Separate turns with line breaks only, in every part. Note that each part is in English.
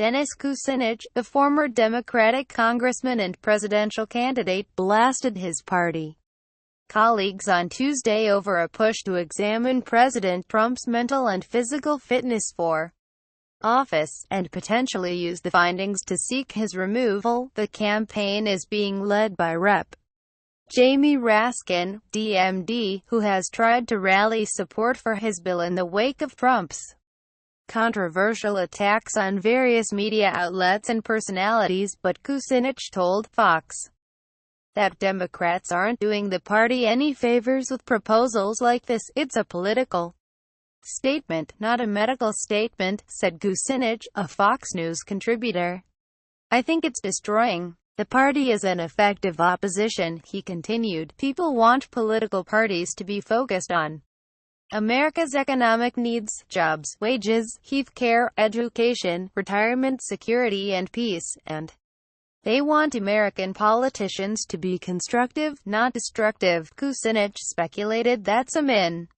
Dennis Kucinich, the former Democratic congressman and presidential candidate, blasted his party colleagues on Tuesday over a push to examine President Trump's mental and physical fitness for office, and potentially use the findings to seek his removal. The campaign is being led by Rep. Jamie Raskin, DMD, who has tried to rally support for his bill in the wake of Trump's controversial attacks on various media outlets and personalities, but Kucinich told Fox that Democrats aren't doing the party any favors with proposals like this. "It's a political statement, not a medical statement," said Kucinich, a Fox News contributor. "I think it's destroying the party as an effective opposition," he continued. "People want political parties to be focused on America's economic needs, jobs, wages, healthcare, education, retirement security and peace, and they want American politicians to be constructive, not destructive." Kucinich speculated that some in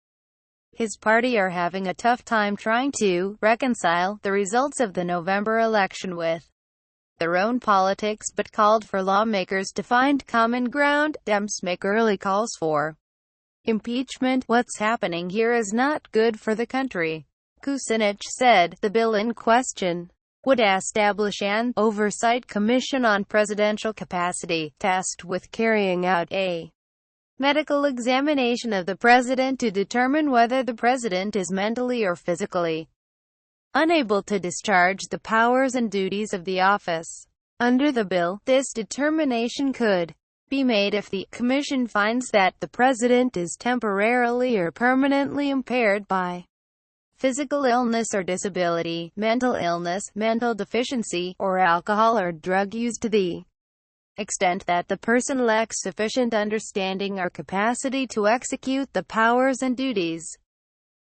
his party are having a tough time trying to reconcile the results of the November election with their own politics, but called for lawmakers to find common ground. Dems make early calls for impeachment. "What's happening here is not good for the country," Kucinich said. The bill in question would establish an oversight commission on presidential capacity, tasked with carrying out a medical examination of the president to determine whether the president is mentally or physically unable to discharge the powers and duties of the office. Under the bill, this determination could be made if the commission finds that the president is temporarily or permanently impaired by physical illness or disability, mental illness, mental deficiency, or alcohol or drug use to the extent that the person lacks sufficient understanding or capacity to execute the powers and duties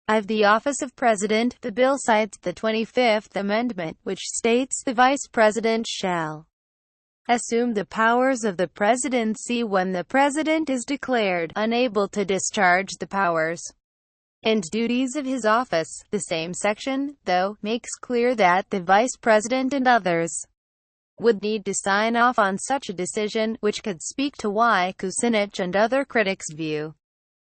of the office of president. The bill cites the 25th Amendment, which states the vice president shall assume the powers of the presidency when the president is declared unable to discharge the powers and duties of his office. The same section, though, makes clear that the vice president and others would need to sign off on such a decision, which could speak to why Kucinich and other critics view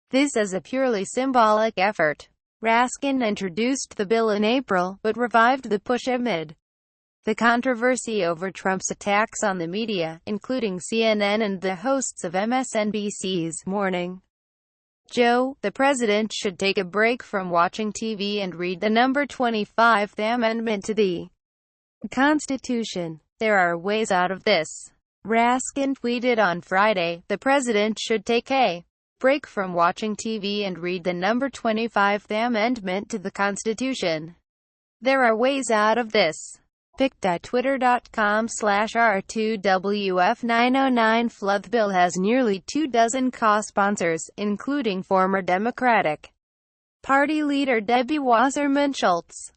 this as a purely symbolic effort. Raskin introduced the bill in April, but revived the push amid the controversy over Trump's attacks on the media, including CNN and the hosts of MSNBC's Morning Joe. "The president should take a break from watching TV and read the number 25th Amendment to the Constitution. There are ways out of this." Raskin tweeted on Friday, "The president should take a break from watching TV and read the number 25th Amendment to the Constitution. There are ways out of this." pic.twitter.com/r2wf909 Flood bill has nearly 24 co-sponsors, including former Democratic Party leader Debbie Wasserman Schultz.